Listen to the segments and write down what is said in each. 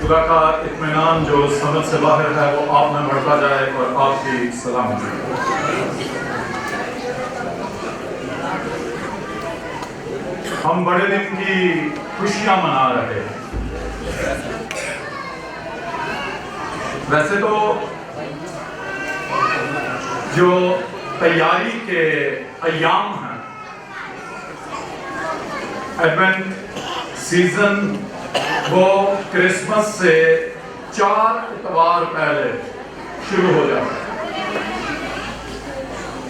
خدا کا اطمینان جو سمجھ سے باہر ہے وہ آپ میں بڑھتا جائے اور آپ کی سلامتی۔ ہم بڑے دن کی خوشیاں منا رہے ہیں۔ ویسے تو جو تیاری کے ایام ہیں، ایڈوینٹ سیزن، وہ کرسمس سے 4 اتوار پہلے شروع ہو جاتا ہے۔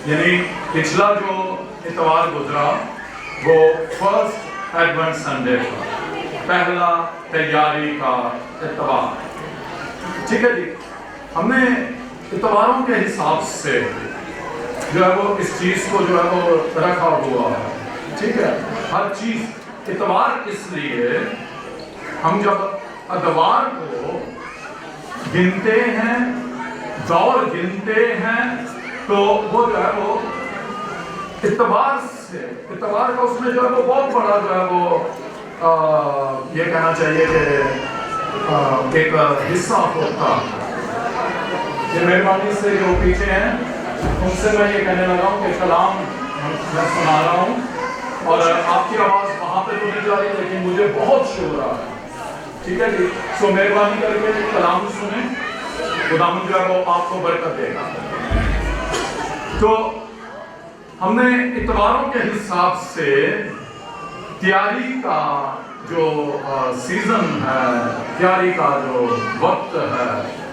یعنی پچھلا جو اتوار گزرا وہ فرسٹ ایڈوینٹ سنڈے تھا، پہلا تیاری کا اتوار۔ ٹھیک ہے جی، ہم نے اتواروں کے حساب سے جو ہے وہ اس چیز کو جو ہے وہ رکھا ہوا ہے۔ ٹھیک ہے، ہر چیز اتوار اس لیے ہم جب اتوار کو گنتے ہیں، دور گنتے ہیں، تو وہ جو ہے وہ اتوار سے، اتوار کا اس میں جو ہے وہ بہت بڑا جو ہے وہ یہ کہنا چاہیے کہ ایک حصہ ہوتا ہے۔ یہ مہربانی سے جو پیچھے ہیں ان سے میں یہ کہنے لگا ہوں کہ کلام میں سنا رہا ہوں اور آپ کی آواز وہاں پہ تو نہیں جا رہی، لیکن مجھے بہت شور آ رہا ہے۔ ٹھیک ہے جی، سو مہربانی کر کے کلام سنیں، خداوند جو ہے وہ آپ کو برکت دے گا۔ تو ہم نے اتواروں کے حساب سے تیاری کا جو سیزن ہے، تیاری کا جو وقت ہے،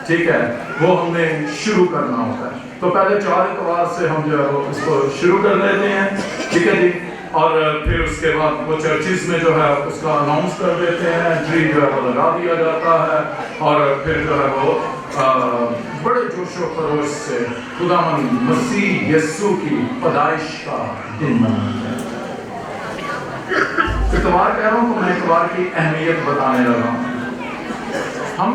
ٹھیک ہے، وہ ہم نے شروع کرنا ہوتا ہے۔ تو پہلے 4 اتوار سے ہم جو ہے وہ اس کو شروع کر لیتے ہیں، ٹھیک ہے جی، اور پھر اس کے بعد وہ چرچز میں جو ہے اس کا اناؤنس کر دیتے ہیں، ٹری جو ہے وہ لگا دیا جاتا ہے، اور پھر جو ہے وہ بڑے جوش و خروش سے خداوند مسیح یسوع کی پیدائش کا دن مناتے ہیں۔ اتوار کہہ رہا ہوں تو میں اتوار کی اہمیت بتانے لگا ہوں۔ ہم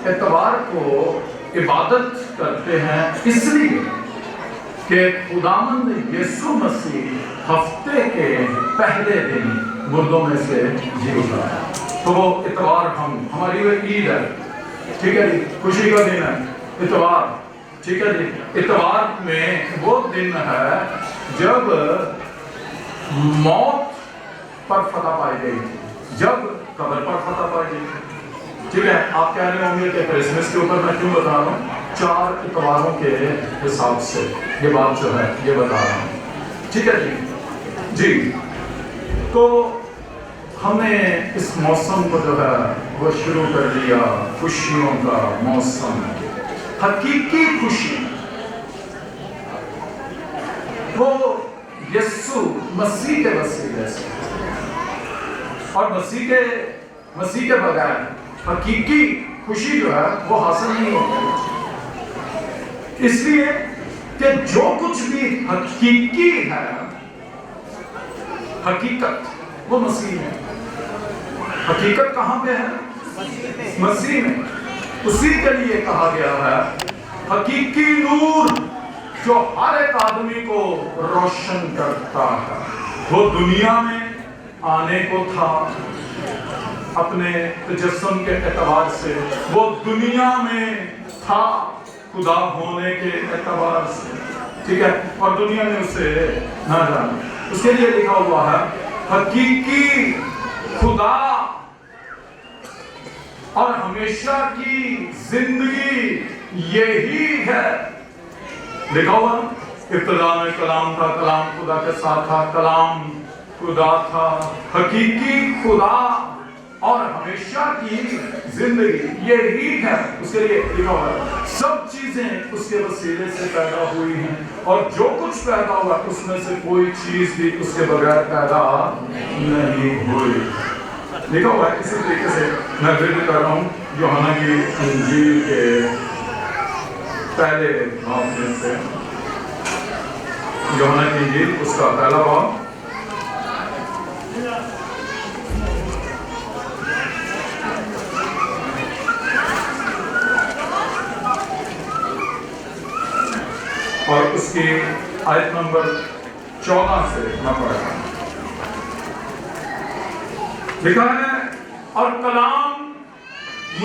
اتوار کو عبادت کرتے ہیں اس لیے کہ خداوند یسوع مسیح ہفتے کے پہلے دن مردوں میں سے جی اٹھا ہے، تو وہ اتوار ہماری وہ عید ہے، ٹھیک ہے جی، خوشی کا دن ہے اتوار، ٹھیک ہے جی۔ اتوار میں وہ دن ہے جب موت پر فتح پائی گئی، جب قبر پر فتح پائی گئی۔ ٹھیک ہے، آپ کہہ رہے ہوں گے کہ کرسمس کے اوپر میں کیوں بتا رہا ہوں؟ 4 اتواروں کے حساب سے یہ بات جو ہے یہ بتا رہا ہوں، ٹھیک ہے جی۔ جی، تو ہم نے اس موسم کو جو ہے وہ شروع کر دیا، خوشیوں کا موسم، حقیقی خوشی وہ یسوع مسیح کے وسیلے سے، اور مسیح کے بغیر حقیقی خوشی جو ہے وہ حاصل نہیں ہوتی، اس لیے کہ جو کچھ بھی حقیقی ہے، حقیقت وہ مسیح ہے۔ حقیقت کہاں پہ ہے؟ مسیح میں۔ اسی کے لیے کہا گیا ہے حقیقی نور جو ہر ایک آدمی کو روشن کرتا ہے، وہ دنیا میں آنے کو تھا اپنے تجسم کے اعتبار سے، وہ دنیا میں تھا خدا ہونے کے اعتبار سے، ٹھیک ہے، اور دنیا نے اسے نہ جانا۔ اس کے لیے لکھا ہوا ہے حقیقی خدا اور ہمیشہ کی زندگی یہی ہے۔ لکھا ہوا ابتدا میں کلام تھا، کلام خدا کے ساتھ تھا، کلام خدا تھا، حقیقی خدا اور ہمیشہ کی زندگی یہی ہے۔ اس کے لیے لکھا ہوا ہے سب چیزیں اس کے وسیلے سے پیدا ہوئی ہیں، اور جو کچھ پیدا ہوا اس میں سے کوئی چیز بھی اس کے بغیر پیدا نہیں ہوئی۔ لکھا ہوا ہے اسی طریقے سے میں پھر بھی کر رہا ہوں یوحنا کی انجیل کے پہلے باب میں سے، یوحنا کی انجیل اس کا پہلا باب، اور اس کی آیت نمبر 14 سے میں پڑھتا ہوں۔ لکھا ہے اور کلام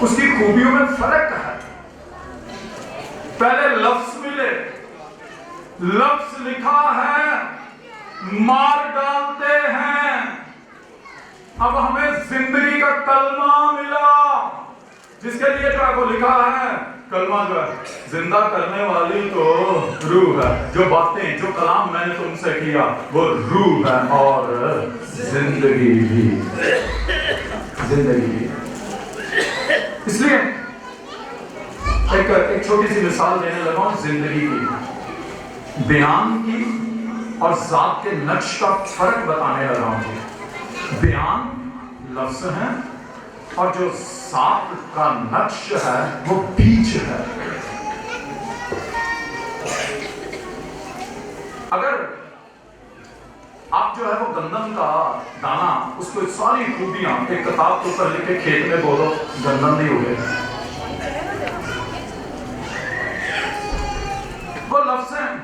اس کی خوبیوں میں فرق ہے. پہلے لفظ ملے, لفظ لکھا ہے, مار ڈالتے ہیں. اب ہمیں زندگی کا کلمہ ملا, جس کے لیے جو ہے وہ لکھا ہے, کلمہ جو ہے زندہ کرنے والی تو روح ہے. جو باتیں, جو کلام میں نے تم سے کیا وہ روح ہے اور زندگی بھی, زندگی بھی. اس لیے ایک چھوٹی سی مثال دینے لگا ہوں زندگی کی, بیان کی اور ذات کے نقش کا فرق بتانے لگا ہوں. بیان لفظ ہے اور جو ذات کا نقش ہے وہ بیج ہے. اگر آپ جو ہے وہ گندم کا دانا, اس کو ساری خوبیاں ایک کتاب کے اوپر لکھ کے کھیت میں بو دو, گندم نہیں ہوگے. وہ لفظ ہیں.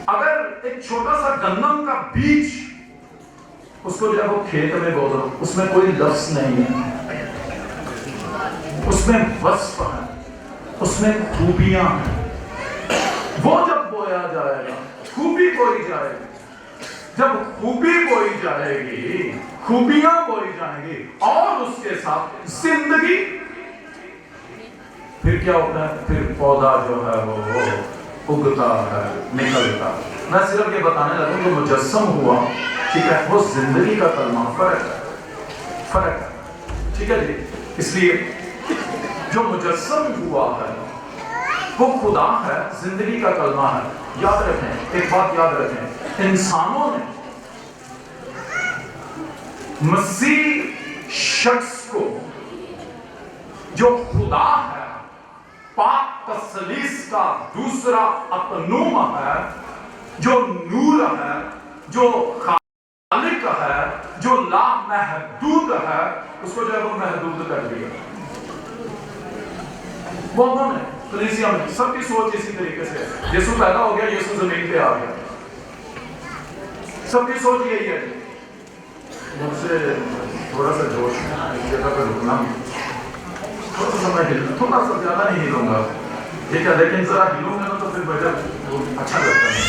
اگر ایک چھوٹا سا گندم کا بیج, اس کو جو ہے وہ کھیت میں بو دو, اس میں کوئی لفظ نہیں ہے, اس میں وصف ہے, اس میں خوبیاں ہیں. وہ جب بویا جائے گا خوبی بوئی جائے گی, جب خوبی بوئی جائے گی, خوبیاں بوئی جائیں گی اور اس کے ساتھ زندگی, پھر کیا ہوتا ہے, پھر پودا جو ہے وہ اگتا ہے, نکلتا ہے. میں صرف یہ بتانے لگا جو مجسم ہوا, ٹھیک ہے, وہ زندگی کا کلمہ, فرق ہے, فرق ہے, ٹھیک ہے جی. اس لیے جو مجسم ہوا ہے وہ خدا ہے, زندگی کا کلمہ ہے. یاد رکھیں, ایک بات یاد رکھیں, انسانوں نے مسیح شخص کو جو خدا ہے, پاک تثلیث کا دوسرا اقنوم ہے, جو نور ہے, جو خالق ہے, جو لا محدود ہے, اس کو جو ہے وہ محدود کر دیا. وہ انہوں نے کلیسیا میں سب کی سوچ اسی طریقے سے, یسوع پیدا ہو گیا, یسوع زمین پہ آ گیا, سب کی سوچ یہی ہے. مجھ سے تھوڑا سا جوش اس جگہ پہ رکنا, تھوڑا سا میں ہلوں, تھوڑا سا زیادہ نہیں ہلوں گا, ٹھیک ہے, لیکن ذرا ہلوں گا تو پھر مجھے اچھا لگتا ہے.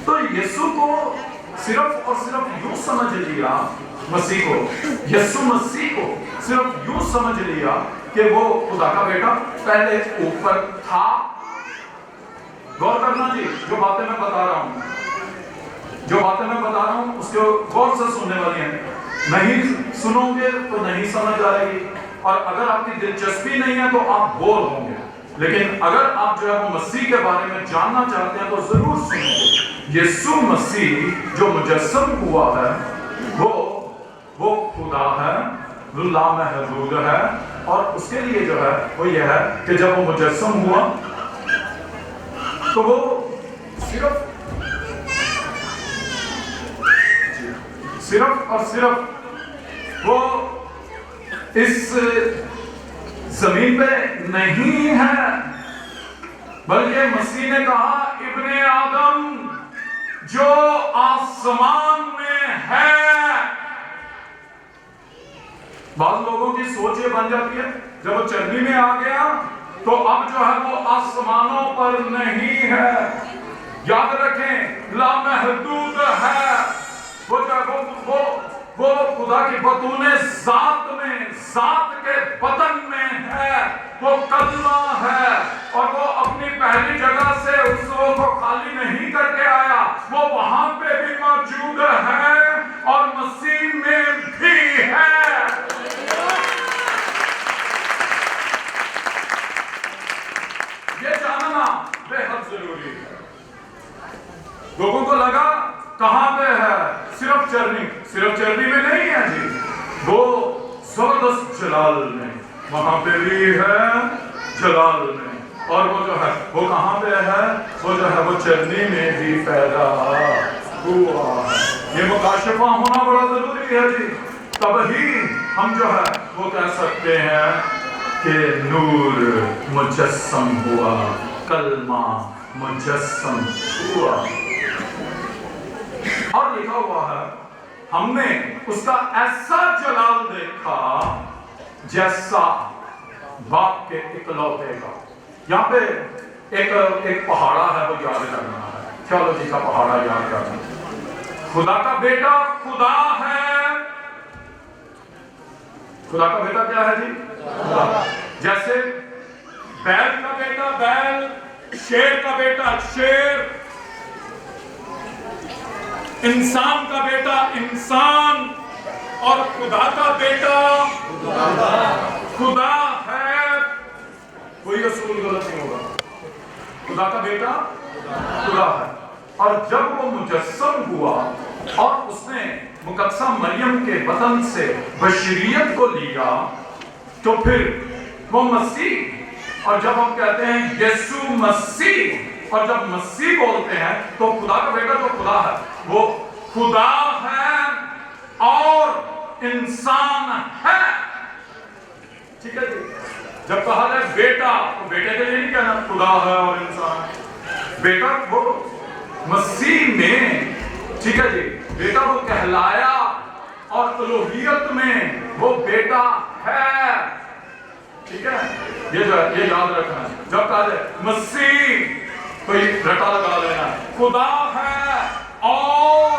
تو یسوع کو صرف اور صرف یوں سمجھ لیا, مسیح کو, یسوع مسیح کو صرف یوں سمجھ لیا کہ وہ خدا کا بیٹا پہلے اوپر تھا. غور کرنا جی, جو باتیں میں بتا رہا ہوں, جو باتیں میں بتا رہا ہوں اس کو غور سے سننے والی ہیں. نہیں سنو گے تو نہیں سمجھ آئے گی, اور اگر آپ کی دلچسپی نہیں ہے تو آپ بور ہوں گے. لیکن اگر آپ جو ہے وہ مسیح کے بارے میں جاننا چاہتے ہیں تو ضرور سنیں گے. یسوع مسیح جو مجسم ہوا ہے وہ خدا ہے, وہ لامحدود ہے, اور اس کے لیے جو ہے وہ یہ ہے کہ جب وہ مجسم ہوا تو وہ صرف اور صرف وہ اس زمین پہ نہیں ہے, بلکہ مسیح نے کہا ابن آدم جو آسمان میں ہے. بعض لوگوں کی سوچ یہ بن جاتی ہے جب وہ چربی میں آ گیا تو اب جو ہے وہ آسمانوں پر نہیں ہے. یاد رکھیں, لامحدود ہے, وہ جو ہے وہ خدا کی بطون ذات میں, ذات کے بدن میں ہے, وہ کلمہ ہے, اور وہ اپنی پہلی جگہ سے اس کو خالی نہیں کر کے آیا, وہ وہاں پہ بھی موجود ہے اور مسیح میں بھی ہے. یہ جاننا بے حد ضروری ہے. لوگوں کو لگا کہاں پہ ہے, صرف چربی میں نہیں ہے جی, وہ زبردست جلال میں, وہاں پہ بھی ہے جلال میں, اور وہ جو ہے وہ کہاں پہ ہے, وہ جو ہے وہ چربی میں بھی پیدا ہوا. یہ مکاشفہ ہونا بڑا ضروری ہے جی, تبھی ہم جو ہے وہ کہہ سکتے ہیں کہ نور مجسم ہوا, کلمہ مجسم ہوا. اور لکھا ہوا ہے ہم نے اس کا ایسا جلال دیکھا جیسا باپ کے اکلوتے کا. یہاں پہ ایک پہاڑا ہے وہ یاد کرنا ہے, تھیولوجی کا پہاڑا یاد کرنا. خدا کا بیٹا خدا ہے. خدا کا بیٹا کیا ہے جی؟ خدا. جیسے بیل کا بیٹا بیل, شیر کا بیٹا شیر, انسان کا بیٹا انسان, اور خدا کا بیٹا خدا ہے. کوئی اصول غلط نہیں ہوگا. خدا کا بیٹا خدا ہے. اور جب وہ مجسم ہوا اور اس نے مقدسہ مریم کے بدن سے بشریت کو لیا, تو پھر وہ مسیح, اور جب ہم کہتے ہیں یسوع مسیح, اور جب مسیح بولتے ہیں تو خدا کا بیٹا جو خدا ہے وہ خدا ہے اور انسان ہے. ٹھیک ہے جی. جب کہا جائے بیٹا تو بیٹے کے لیے نہیں کہنا خدا ہے اور انسان. بیٹا وہ مسیح میں, ٹھیک ہے جی, بیٹا وہ کہلایا اور الوہیت میں وہ بیٹا ہے. ٹھیک ہے, یہ جو ہے یہ یاد رکھنا ہے. جب کہا جائے مسیح کوئی رٹا لگا لینا, خدا ہے اور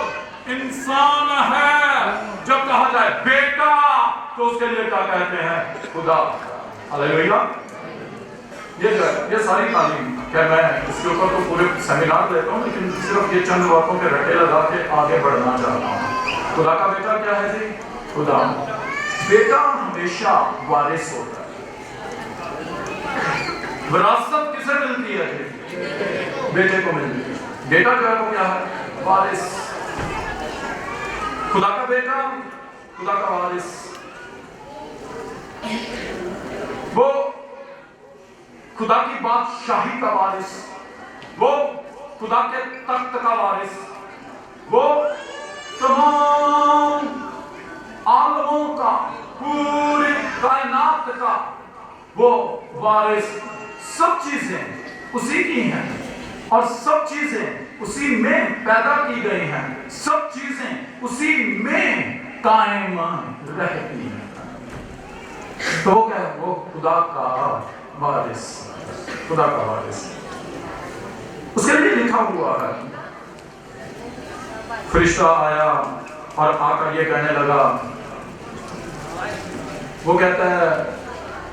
انسان ہے. جب کہا جائے بیٹا تو اس کے لیے کیا کہتے ہیں؟ خدا. ہلیلویا. یہ جو ہے یہ ساری تعلیم کہ میں اس کے اوپر تو پورے سیمینار دیتا ہوں, لیکن صرف یہ چند باتوں کے رٹے لگا کے آگے بڑھنا چاہتا ہوں. خدا کا بیٹا کیا ہے جی؟ خدا. بیٹا ہمیشہ وارث ہوتا ہے. وراثت کسے ملتی ہے جی؟ بیٹے کو ملتی ہے. بیٹا جو ہے وہ کیا ہے؟ وارث. خدا کا بیٹا خدا کا وارث. وہ خدا کی بادشاہی کا وارث, وہ خدا کے تخت کا وارث, وہ تمام عالموں کا, پوری کائنات کا وہ وارث. سب چیزیں اسی کی ہیں اور سب چیزیں اسی میں پیدا کی گئی ہیں, سب چیزیں اسی میں قائم رہتی ہیں. تو وہ کیا ہے؟ وہ خدا کا وارث. خدا کا وارث. اس کے لیے لکھا ہوا ہے, فرشتہ آیا اور آ کر یہ کہنے لگا, وہ کہتا ہے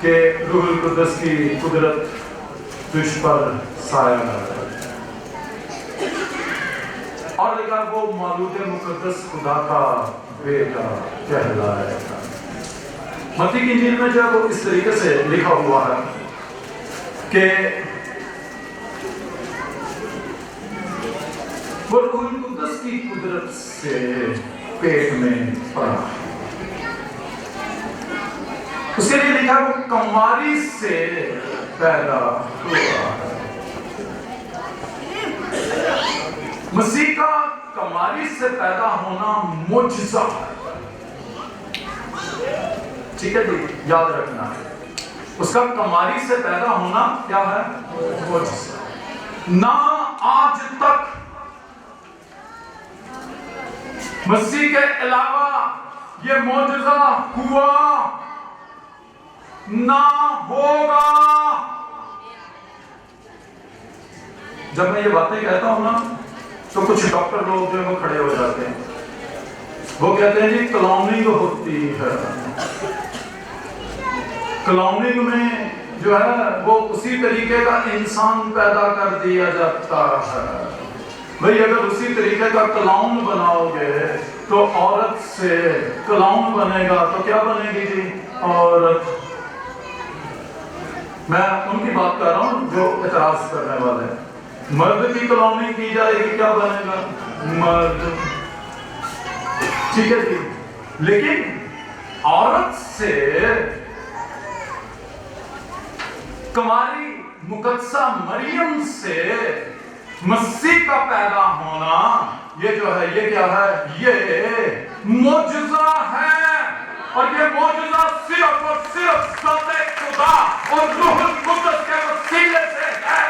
کہ روح القدس کی قدرت تجھ پر سایہ ڈالے, اور لکھا وہ مولود مقدس خدا کا بیٹا کہلائے گا. متی کی انجیل میں جو ہے وہ اس طریقے سے لکھا ہوا ہے کہ وہ روح القدس کی قدرت سے پیٹ میں پڑا. اس کے لیے لکھا وہ کماری سے پیدا ہوا. مسیح کا کماری سے پیدا ہونا معجزہ ہے. ٹھیک ہے جی, یاد رکھنا ہے. اس کا کماری سے پیدا ہونا کیا ہے؟ معجزہ. نہ آج تک مسیح کے علاوہ یہ معجزہ ہوا نہ ہوگا. جب میں یہ باتیں کہتا ہوں نا تو کچھ ڈاکٹر لوگ جو ہے وہ کھڑے ہو جاتے ہیں, وہ کہتے ہیں جی کلوننگ ہوتی ہے. کلوننگ میں جو ہے وہ اسی طریقے کا انسان پیدا کر دیا جاتا ہے. بھئی اگر اسی طریقے کا کلاؤن بناؤ گے تو عورت سے کلاؤن بنے گا تو کیا بنے گی جی؟ عورت. میں ان کی بات کر رہا ہوں جو اعتراض کرنے والے ہیں. مرد کی کلوننگ کی جائے گی, کیا بنے گا؟ مرد. ٹھیک ہے جی, لیکن عورت سے کماری مقدسہ مریم سے مسیح کا پیدا ہونا, یہ جو ہے یہ کیا ہے؟ یہ معجزہ ہے. اور یہ معجزہ صرف اور صرف ذات خدا اور روح القدس کے وسیلے سے ہے.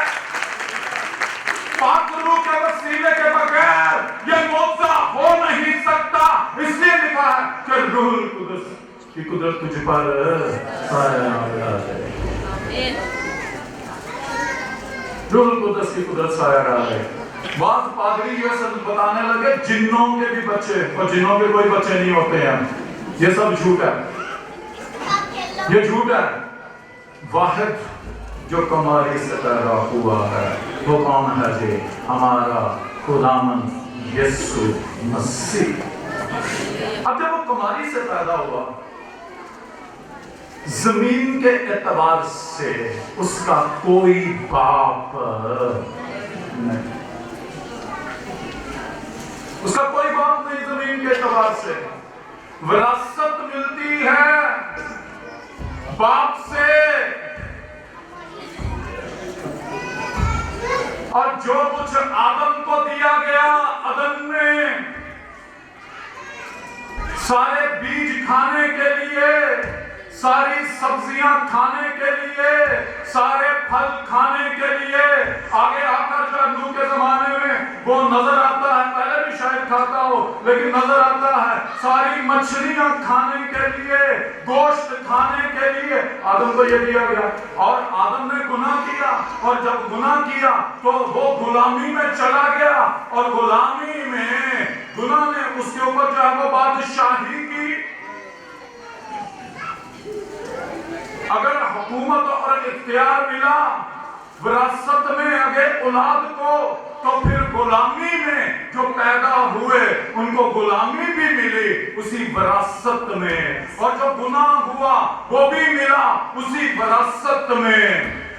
پاک روح کے وسیلے کے بغیر یہ معجزہ ہو نہیں سکتا. اس لیے روح القدس کی قدرت تجھ پر سایہ ڈالے، روح القدس کی قدرت سایہ ڈالے۔ بعض پادری یہ سب بتانے لگے جنوں کے بھی بچے، اور جنوں کے کوئی بچے نہیں ہوتے ہیں، یہ سب جھوٹ ہے، یہ جھوٹ ہے۔ واحد جو کماری سے پیدا ہوا ہے وہ کون ہے جی؟ ہمارا خداوند یسوع مسیح۔ اب جب وہ کماری سے پیدا ہوا، زمین کے اعتبار سے اس کا کوئی باپ نہیں، اس کا کوئی باپ نہیں زمین کے اعتبار سے۔ وراثت ملتی ہے باپ سے، اور جو کچھ آدم کو دیا گیا، آدم نے سارے بیج کھانے کے لیے، ساری سبزیاں کھانے کے لیے، سارے پھل کھانے کے لیے، آگے آ کر جو نوح کے زمانے میں وہ نظر آتا ہے، پہلے بھی شاید کھاتا ہو لیکن نظر آتا ہے، ساری مچھلیاں کھانے کے لیے، گوشت کھانے کے لیے آدم کو یہ دیا گیا۔ اور آدم نے گناہ کیا، اور جب گناہ کیا تو وہ غلامی میں چلا گیا، اور غلامی میں گناہ نے اس کے اوپر جو ہے وہ بادشاہی کی۔ اگر حکومت اور اختیار ملا وراثت میں اگر اولاد کو، تو پھر غلامی میں جو پیدا ہوئے ان کو غلامی بھی ملی اسی وراثت میں، اور جو گناہ ہوا وہ بھی ملا اسی وراثت میں۔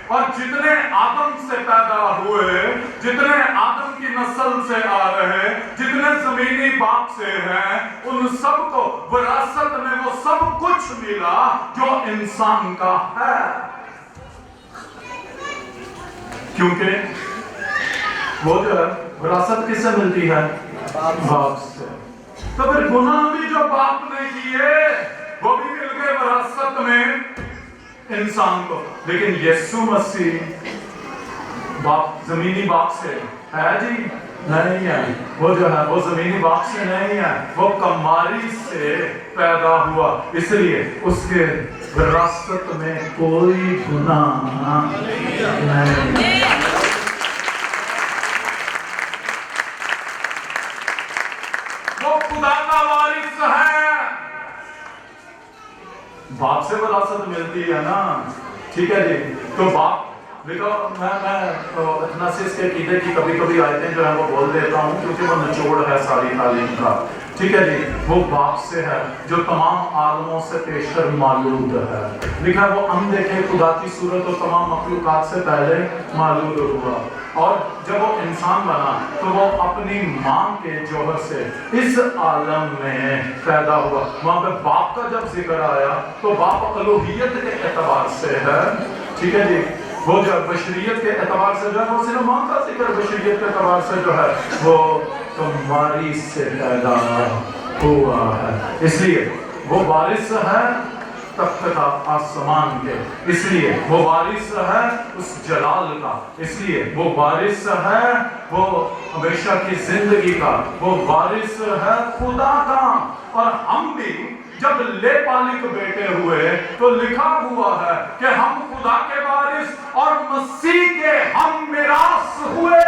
اور جتنے آدم سے پیدا ہوئے، جتنے آدم کی نسل سے آ رہے، جتنے زمینی باپ سے ہیں، ان سب کو وراثت میں وہ سب کچھ ملا جو انسان کا ہے، کیونکہ وہ جو ہے وراثت کس سے ملتی ہے؟ باپ سے۔ تو پھر گناہ بھی جو باپ نے کیے وہ بھی مل گئے وراثت میں انسان کو۔ لیکن یسوع مسیح باپ، زمینی باپ سے ہے جی؟ نہیں ہے، وہ جو ہے وہ زمینی باپ سے نہیں ہے، وہ کماری سے پیدا ہوا، اس لیے اس کے وراثت میں کوئی گناہ نہیں۔ وہ خدا کا وارث ہے۔ باپ سے وراثت ملتی ہے نا، ٹھیک ہے جی؟ تو باپ دیکھو، میں اثناسیس کے عقیدے کی کبھی کبھی آیتیں جو ہے وہ بول دیتا ہوں کیونکہ وہ نچوڑ ہے ساری تعلیم کا، ٹھیک ہے جی؟ وہ باپ سے ہے جو تمام عالموں سے پیشتر معلوم ہے، لکھا وہ اندیکھے خدا کی صورت اور تمام مخلوقات سے پہلے معلوم ہوا، اور جب وہ انسان بنا تو وہ اپنی ماں کے جوہر سے اس عالم میں پیدا ہوا۔ وہاں پہ باپ کا جب ذکر آیا تو باپ الوہیت کے اعتبار سے ہے، ٹھیک ہے جی؟ وہ جو بشریت کے اعتبار سے جو ہے وہ صرف ماں کا ذکر، بشریت کے اعتبار سے جو ہے وہ تمہاری سے پیدا ہوا ہے، اس لیے وہ وارث ہے تخت کا آسمان کے، اس لیے وہ وارث ہے اس جلال کا، اس لیے وہ وارث ہے وہ ہمیشہ کی زندگی کا، وہ وارث ہے خدا کا۔ اور ہم بھی جب لے پالک بیٹے ہوئے تو لکھا ہوا ہے کہ ہم خدا کے وارث اور مسیح کے ہم میراث ہوئے۔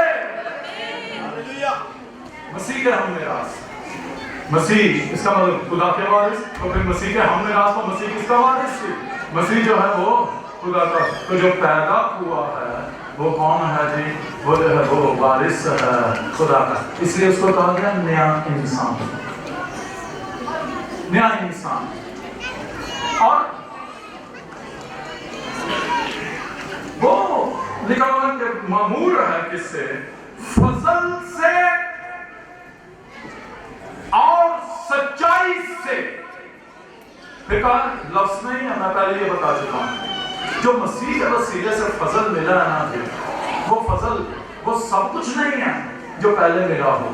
مسیح کے ہم میراث، مسیح اس کا مطلب خدا کے وارث، تو پھر مسیح کے ہم میراث، تو مسیح کس کا وارث تھی؟ مسیح جو ہے وہ خدا کا، تو جو پیدا ہوا ہے وہ کون ہے جی؟ وہ جو ہے وہ وارث ہے خدا کا، اس لیے اس کو کہا گیا نیا انسان، نیا انسان۔ اور وہ لکھا ہوا کہ معمور ہے کس سے؟ فضل سے اور سچائی سے۔ بیکار لفظ نہیں ہے، میں پہلے یہ بتا چکا ہوں، جو مسیح کے وسیلے سے فضل ملا ہے نا، وہ فضل وہ سب کچھ نہیں ہے جو پہلے ملا ہو۔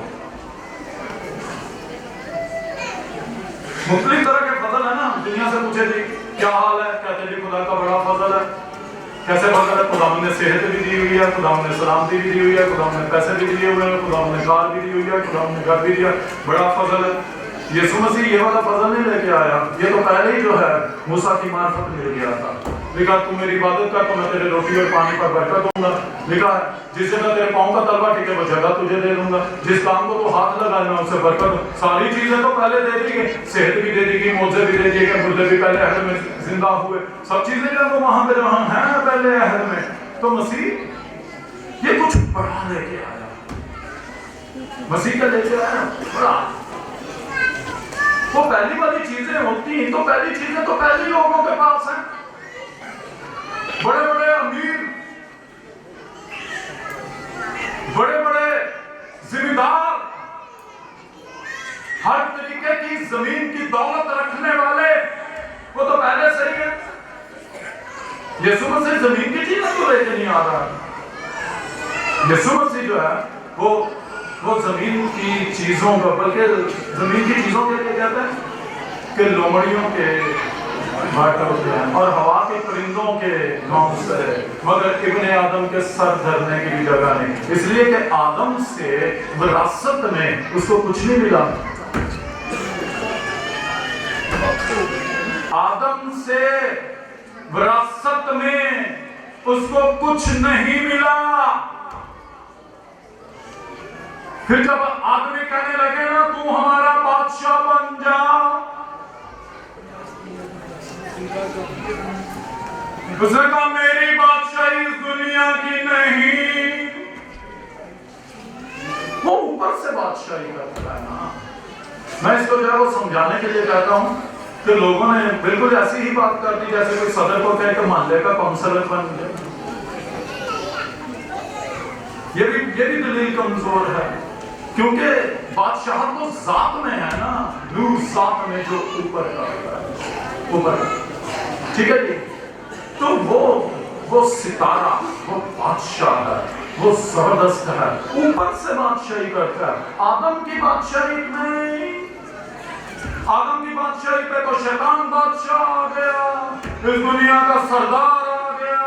مختلف طرح کے فضل ہے نا، دنیا سے پوچھے جی کیا حال ہے، کہتے جی خدا کا بڑا فضل ہے۔ کیسے فضل ہے؟ خدا نے صحت بھی دی ہوئی ہے، خدا نے سلامتی بھی دی ہوئی ہے، خدا نے پیسے بھی دیے ہوئے ہیں، خدا نے کار بھی دی ہوئی ہے، خدا نے گھر بھی دیا، بڑا فضل ہے۔ یسوع مسیح یہ والا فضل نہیں لے کے آیا، یہ تو پہلے ہی جو ہے موسیٰ کی معرفت مل گیا تھا۔ لکھا تو میری عبادت کر تو میں تیرے روٹی اور پانی پر برکت دوں گا۔ لکھا جس جگہ تیرے پاؤں کا تلوا ٹکے وہ جگہ تجھے دے دوں گا، جس کام کو تو ہاتھ لگائے میں اسے برکت دوں۔ ساری چیزیں تو پہلے دے دی گئی، صحت بھی دے دی گئی، معجزے بھی دے دیے گئے، مردے بھی پہلے عہد میں زندہ ہوئے، سب چیزیں جو وہ وہاں پہ جہاں ہیں پہلے عہد میں۔ تو مسیح یہ کچھ بڑا لے کے آیا، مسیح کا لے کے آیا بڑا۔ وہ پہلی والی چیزیں ہوتی ہیں تو پہلی چیزیں تو پہلی لوگوں کے پاس ہیں، بڑے بڑے امیر، بڑے بڑے ذمہ دار، ہر طریقے کی زمین کی دولت رکھنے والے، وہ تو پہلے سے ہی ہیں۔ یسوع مسیح زمین کی چیزیں تو لے کے نہیں آ رہا، یسوع مسیح جو ہے وہ زمین کی چیزوں کا، بلکہ زمین کی چیزوں کے لیے کہتے ہیں کہ لومڑیوں کے بھاٹے ہوتے ہیں اور ہوا کے پرندوں کے گاؤں سے، مگر ابن آدم کے سر دھرنے کی بھی جگہ نہیں، اس لیے کہ آدم سے وراثت میں اس کو کچھ نہیں ملا، آدم سے وراثت میں اس کو کچھ نہیں ملا۔ پھر جب آدمی کہنے لگے نا تو ہمارا بادشاہ بن جا، اس نے کہا میری بادشاہی اس دنیا کی نہیں، وہ اوپر سے بادشاہی کرتا ہے نا۔ میں اس کو جو ہے وہ سمجھانے کے لیے کہتا ہوں کہ لوگوں نے بالکل ایسی ہی بات کر دی جیسے کوئی صدر کو کہے کہ محلے کا کونسلر بن جائے۔ یہ بھی دلیل کمزور ہے، کیونکہ بادشاہت تو ذات میں ہے نا، نور ذات میں جو اوپر کا ہوتا ہے، اوپر، ٹھیک ہے جی۔ تو وہ ستارہ، وہ بادشاہ ہے، وہ زبردست ہے، اوپر سے بادشاہی کرتا ہے۔ آدم کی بادشاہی نہیں، آدم کی بادشاہی پہ تو شیطان بادشاہ آ گیا، اس دنیا کا سردار آ گیا،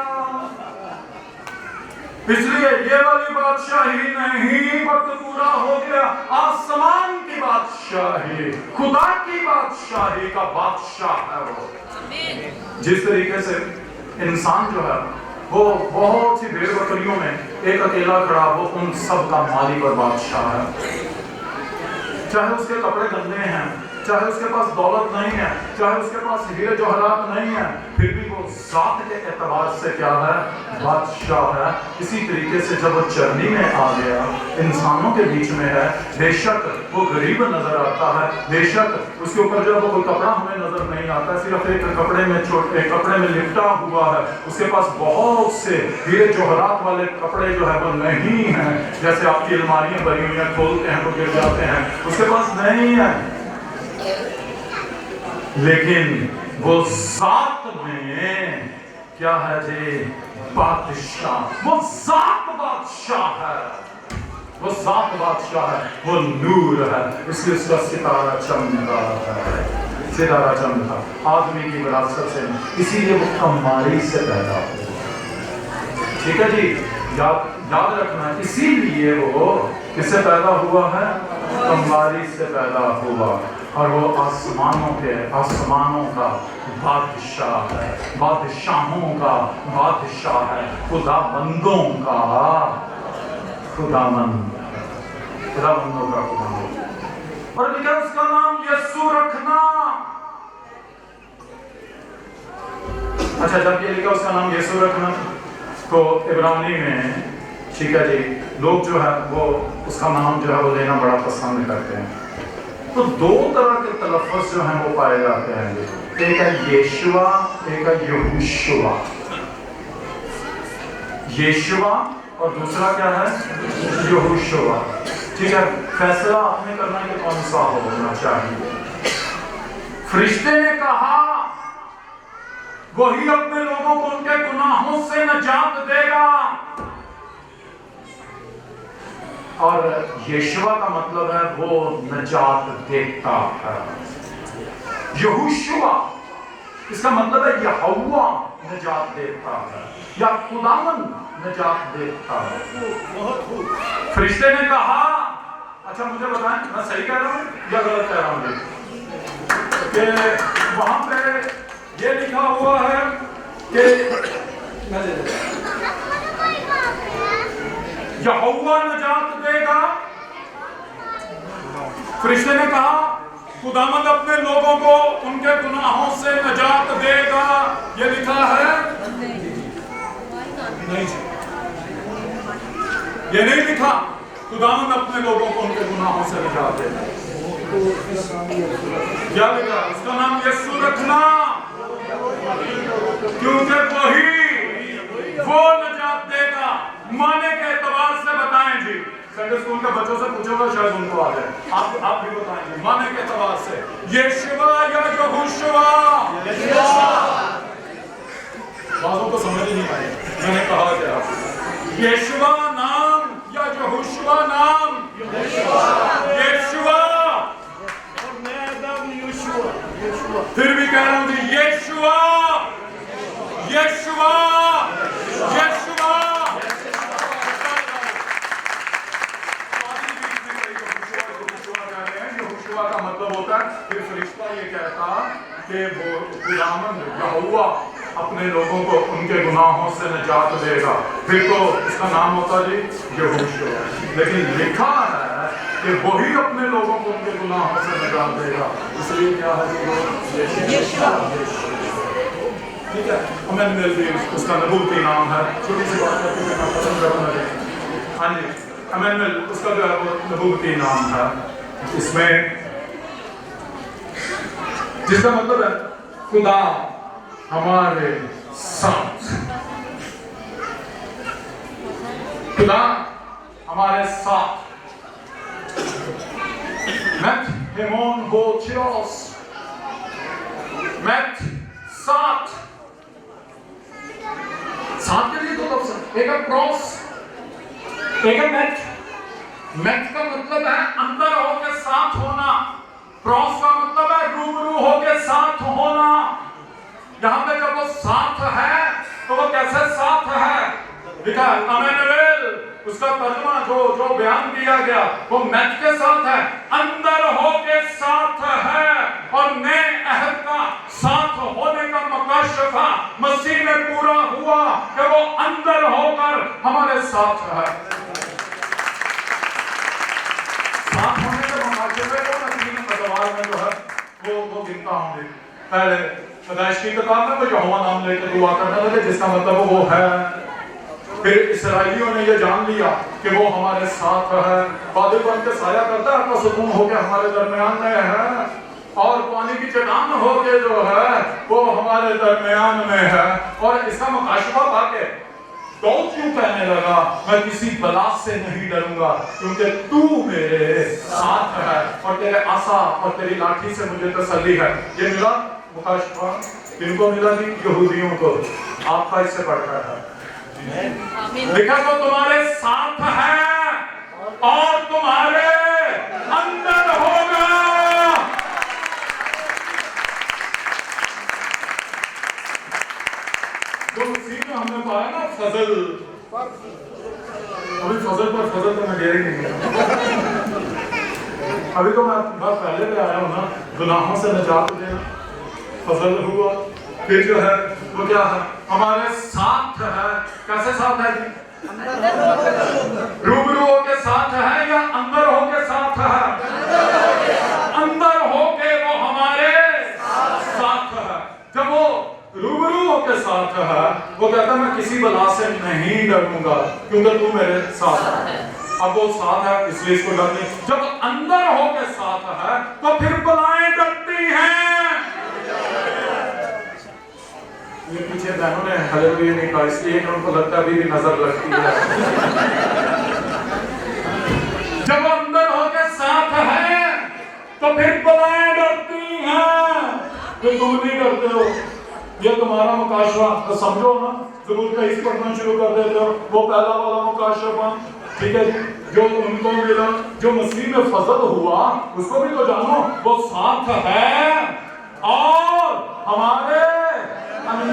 اس لیے یہ والی بادشاہی نہیں، وقت پورا ہو گیا۔ آسمان کی بادشاہی، خدا کی بادشاہی کا بادشاہ ہے وہ۔ جس طریقے سے انسان جو ہے وہ بہت سی بھیڑ بکریوں میں ایک اکیلا کھڑا، وہ ان سب کا مالک اور بادشاہ ہے۔ چاہے اس کے کپڑے گندے ہیں، چاہے اس کے پاس دولت نہیں ہے، چاہے اس کے پاس ہیرے جواہرات نہیں ہیں، پھر بھی وہ ذات کے اعتبار سے کیا ہے؟ بادشاہ ہے۔ اسی طریقے سے جب وہ چرنی میں آ گیا، انسانوں کے بیچ میں ہے، بے شک وہ غریب نظر آتا ہے، بے شک اس کے اوپر جو ہے وہ کوئی کپڑا ہمیں نظر نہیں آتا ہے، صرف ایک کپڑے میں لپٹا ہوا ہے، اس کے پاس بہت سے ہیرے جواہرات والے کپڑے جو ہے وہ نہیں ہیں، جیسے آپ کی الماریاں بھری ہوئی ہیں، کھولتے ہیں تو گر جاتے ہیں، اس کے پاس نہیں ہے، لیکن وہ ذات میں کیا ہے جی؟ بادشاہ، وہ ذات بادشاہ ہے، وہ ذات بادشاہ ہے، وہ نور ہے، اس لیے اس کا ستارہ چمکا ہے، ستارہ چمکا، آدمی کی وراثت سے نہیں، اسی لیے وہ کماری سے پیدا ہوا، ٹھیک ہے جی، یاد رکھنا، اسی لیے وہ کس سے پیدا ہوا ہے؟ کماری سے پیدا ہوا، اور وہ آسمانوں کا بادشاہ ہے، بادشاہوں کا بادشاہ ہے، خدا بندوں کا خدا مند، خدا بندوں کا خدا مند، اور لکھا اس کا نام یسوع رکھنا۔ اچھا، جب یہ لکھا اس کا نام یسوع رکھنا تو عبرانی میں، ٹھیک ہے جی، لوگ جو ہے وہ اس کا نام جو ہے وہ لینا بڑا پسند کرتے ہیں، تو دو طرح کے تلفظ جو ہیں وہ پائے جاتے ہیں، ایک ہے یشوا، ایک ہے یہوشوا، یشوا اور دوسرا کیا ہے؟ یہوشوا، ٹھیک ہے۔ فیصلہ آپ نے کرنا ہے کہ کون سا ہونا چاہیے۔ فرشتے نے کہا وہی اپنے لوگوں کو ان کے گناہوں سے نجات دے گا، اور یشوا کا مطلب ہے وہ نجات دیتا ہے، یہوشوا اس کا مطلب ہے یہوہ نجات دیتا ہے یا خداوند نجات دیتا ہے۔ فرشتے نے کہا اچھا مجھے بتائیں میں صحیح کہہ رہا ہوں یا غلط کہہ رہا ہوں کہ وہاں پہ یہ لکھا ہوا ہے کہ یہوہ نجات دے گا. فرشتے نے کہا خداوند اپنے لوگوں کو ان کے گناہوں سے نجات دے گا. یہ لکھا ہے نہیں، یہ نہیں لکھا خداوند اپنے لوگوں کو ان کے گناہوں سے نجات دے گا. کیا لکھا؟ اس کا نام یسوع رکھنا، کیونکہ وہی وہ نجات دے گا. معنی کے اعتبار سے بتائیں جی، سنڈے اسکول کے بچوں سے پوچھو گا شاید ان کو آ جائے. آپ بھی بتائیں گے معنی کے اعتبار سے یشوع یا یہوشوا. بازوں کو سمجھ نہیں آئے میں نے کہا کیا. یشوع نام یا یہوشوا نام؟ یشوع. پھر بھی کہہ رہا ہوں جی یشوع یشوع یشوع. کا مطلب ہوتا ہے پھر فرشتہ یہ کہتا کہ وہ خداوند یہوہ اپنے لوگوں کو ان کے گناہوں سے نجات دے گا. پھر تو اس کا نام ہوتا جی یہوشوا. لیکن لکھا ہے کہ وہی اپنے لوگوں کو ان کے گناہوں سے نجات دے گا. اس لیے کیا ہے یشوع. ٹھیک ہے. امینویل بھی اس کا نبوتی نام ہے. چھوٹی سی بات ہے کہ میں ختم کرنا ہے. ہاں جی امینویل اس کا جو ہے وہ نبوتی نام ہے. اس میں جس کا مطلب ہے خدا ہمارے ساتھ. خدا ہمارے ساتھ. میت ہیمون ہو چیوس. میت ساتھ. ساتھ کے لیے دو لفظ ہیں. ایک ہے کراس، ایک ہے میت. میت کا مطلب ہے اندر ہو کے ساتھ ہونا. کراس کا مطلب ہے روبرو ہو کے ساتھ ہونا. یہاں پہ جب وہ ساتھ ہے تو وہ کیسے ساتھ ہے؟ لکھا امینویل. اس کا ترجمہ جو بیان کیا گیا وہ میت کے ساتھ ہے، اندر ہو کے ساتھ ہے. اور نئے عہد کا ساتھ ہونے کا مکاشفہ مسیح میں پورا ہوا کہ وہ اندر ہو کر ہمارے ساتھ ہے. ساتھ ہونے کے مکاشفے کو میں جو ہے وہ گنتا ہوں گے. پہلے پیدائش کی کتاب میں وہ یہوہ نام لے کے دعا کرنے لگے جس کا مطلب وہ ہے. پھر اسرائیلیوں نے یہ جان لیا کہ وہ ہمارے ساتھ ہے. بادل بن کے سایہ کرتا ہے، اپنا ستون ہو کے ہمارے درمیان میں ہے، اور پانی کی چٹان ہو کے جو ہے وہ ہمارے درمیان میں ہے. اور اس کا مکاشفہ پا کے داؤد کیوں کہنے لگا میں کسی بلا سے نہیں ڈروں گا کیونکہ تو میرے ساتھ ہے اور تیرے عصا اور تیری لاٹھی سے مجھے تسلی ہے. یہ ملا مکاشفہ. کن کو ملا جی؟ یہودیوں کو. آپ کا اس سے پڑھ رہا ہے. لکھا تو تمہارے ساتھ ہے اور تمہارے اندر ہوگا. جو اسی میں ہم نے پایا نا فضل. ابھی فضل پر فضل تو میں دے رہی نہیں. ابھی تو میں بہت پہلے پہ آیا ہوں نا. گناہوں سے نجات دینا فضل ہوا. پھر جو ہے وہ کیا ہے؟ ہمارے ساتھ ہے. کیسے ساتھ ہے جی؟ روبرو ہو کے ساتھ ہے یا اندر ہو کے ساتھ ہے؟ اندر ہو کے وہ ہمارے ساتھ ہے. جب وہ روبرو ہو کے ساتھ ہے وہ کہتا ہے میں کسی بلا سے نہیں ڈروں گا کیونکہ تو میرے ساتھ ہے. اب وہ ساتھ ہے اس لیے اس کو ڈر نہیں. جب اندر ہو کے ساتھ ہے تو پھر بلائیں ڈرتی ہیں. یہ پیچھے بہنوں نے ہلیلویا نہیں کہا اس لیے کہ ان کو لگتا ابھی بھی نظر لگتی ہے. جب اندر ہو کے ساتھ ہے تو پھر بلائیں ڈرتی ہیں. پھر تم نہیں ڈرتے ہو. یہ تمہارا مکاشفہ تو سمجھو نا. ضرور کا اس پڑھنا شروع کر دیتے ہو. وہ پہلا والا مکاشفہ ٹھیک ہے جی جو ان کو ملا جو مسیح میں فضل ہوا اس کو بھی تو جانو. وہ ساتھ ہے اور ہمارے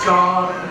4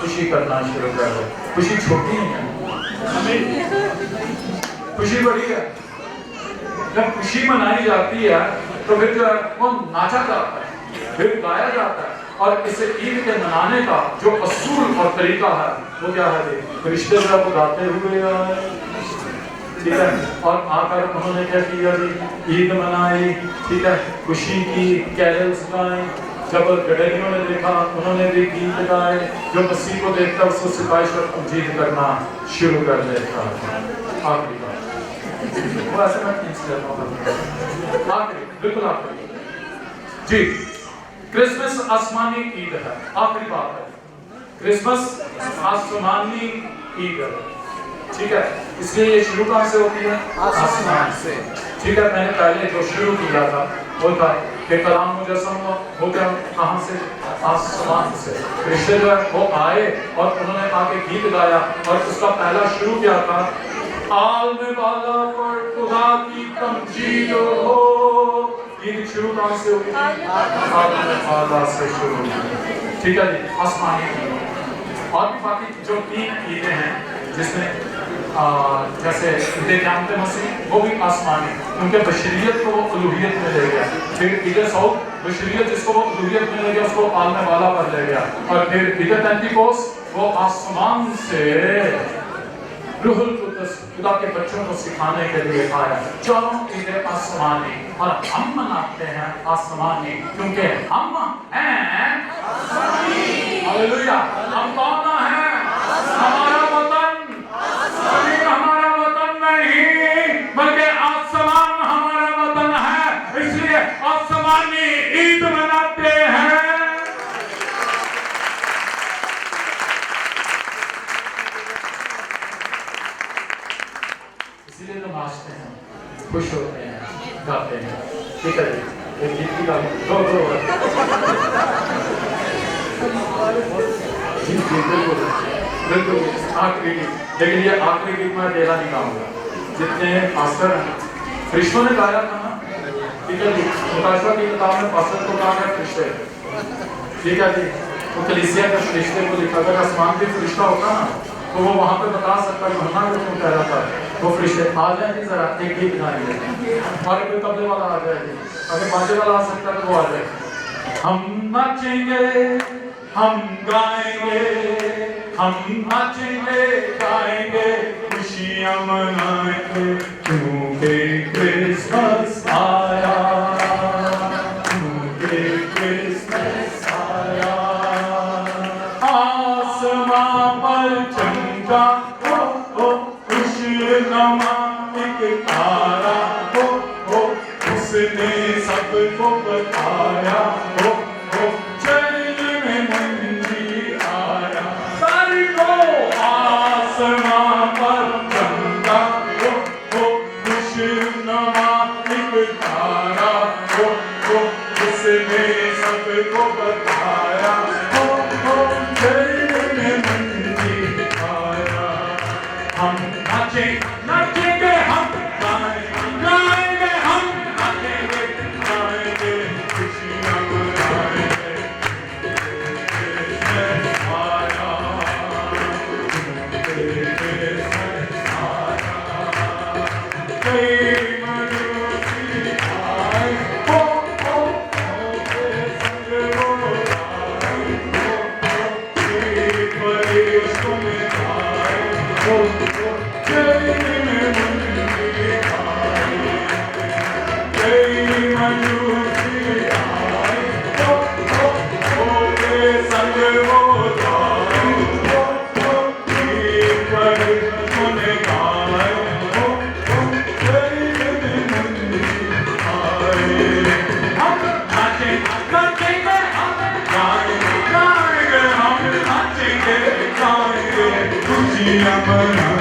خوشی کرنا شروع کر دے. خوشی چھوٹی نہیں ہے, خوشی بڑی ہے. جب خوشی منائی جاتی ہے تو پھر جو ہے وہ ناچا جاتا ہے, پھر گایا جاتا ہے. اور اسے عید کے منانے کا جو اصول اور طریقہ ہے وہ کیا ہے, رشتے دار کو گاتے ہوئے آئے, ٹھیک ہے, اور آ کر انہوں نے کیا کیا جی, عید منائی, ٹھیک ہے, خوشی کی, کیرلز گائیں. جب گڈریوں نے دیکھا انہوں نے بھی گیت گائے. جو مسیح کو دیکھتا اس کو ستائش اور تمجید کرنا شروع کر دیتا. آخری بات وہ ایسے میں کھینچ لیتا ہوں, آخری بالکل آخری جی, کرسمس آسمانی عید ہے. آخری بات ہے, کرسمس آسمانی عید ہے, ٹھیک ہے. اس لیے یہ شروع کہاں سے ہوتی ہے, آسمان سے, ٹھیک ہے. میں نے پہلے جو شروع کیا تھا وہ تھا کہ کلام مجسم ہوا, وہ کیا کہاں سے, آسمان سے. رشتے جو ہے وہ آئے اور انہوں نے آ کے گیت گایا, اور اس کا پہلا شروع کیا تھا, عالم بالا پر خدا کی تمجید ہو. یہ شروع کہاں سے ہوئی, عالم بالا سے شروع ہوئی, ٹھیک ہے جی, آسمانی عید. اور بھی باقی جو 3 عیدیں ہیں جس میں جیسے عید قیامت مسیح, وہ بھی آسمانی, کیونکہ بشریت کو وہ الوہیت میں لے گیا. پھر عید صعود, بشریت جس کو وہ الوہیت میں لے گیا اس کو عالم بالا پر لے گیا. اور پھر عید پینتیکوست, وہ آسمان سے روح القدس خدا کے بچوں کو سکھانے کے لیے آیا. چاروں عیدیں آسمانی, اور ہم مناتے ہیں آسمانی کیونکہ ہم ہیں آسمانی. ہاللویا. ہم کون ہیں, ہمارا وطن زمین ہمارا وطن نہیں بلکہ آسمان ہمارا وطن ہے. اس لیے آسمانی عید مناتے ہیں. اسی لیے تو ناچتے ہیں, خوش ہوتے ہیں, گاتے ہیں, ٹھیک ہے جی. ایک گیت کی گاتے ہیں, دو جی بالکل آخری گیت. لیکن یہ آخری گیت میں اکیلا نہیں گاؤں گا, جتنے پاسٹر ہیں فرشتوں نے گایا تھا نا, ٹھیک ہے جی. مکاشفہ کی کتاب میں پاسٹر کو کہا ہے فرشتے, ٹھیک ہے جی. تو کلیسیا کے فرشتے کو لکھا, اگر آسمان بھی فرشتہ ہوتا نا تو وہ وہاں پہ بتا سکتا کہ ہمارا جو کہہ رہا تھا. وہ فرشتے آ جائیں گے, ذرا ایک گیت گائیں گے, اور کوئی تبلے والا آ جائے گی, اگر باجے والا آ سکتا ہے تو وہ آ جائے. ہم ناچیں گے, ہم گائیں گے, ہم ناچیں گے, گائیں گے, خوشیاں منائیں گے, کیونکہ کرسمس آیا, کیونکہ کرسمس آیا. آسمان پر چمکا خوشنما ایک تارا, اس نے سب کو بتایا, چین میں منجی آیا. ساری کو آسمان پر چمکا خوشنما ایک تارا, اس نے سب کو بتایا, چین میں منجی آیا. ہم ناچیں گے, ہم گائیں گے, ہم ناچیں گے, گائیں گے, خوشیاں منائیں گے. کرسمس آیا, کرسمس آیا. کئی مجوسی آئے, سنگ وہ آئے, فرشتوں میں آئے, خوشیاں منائیں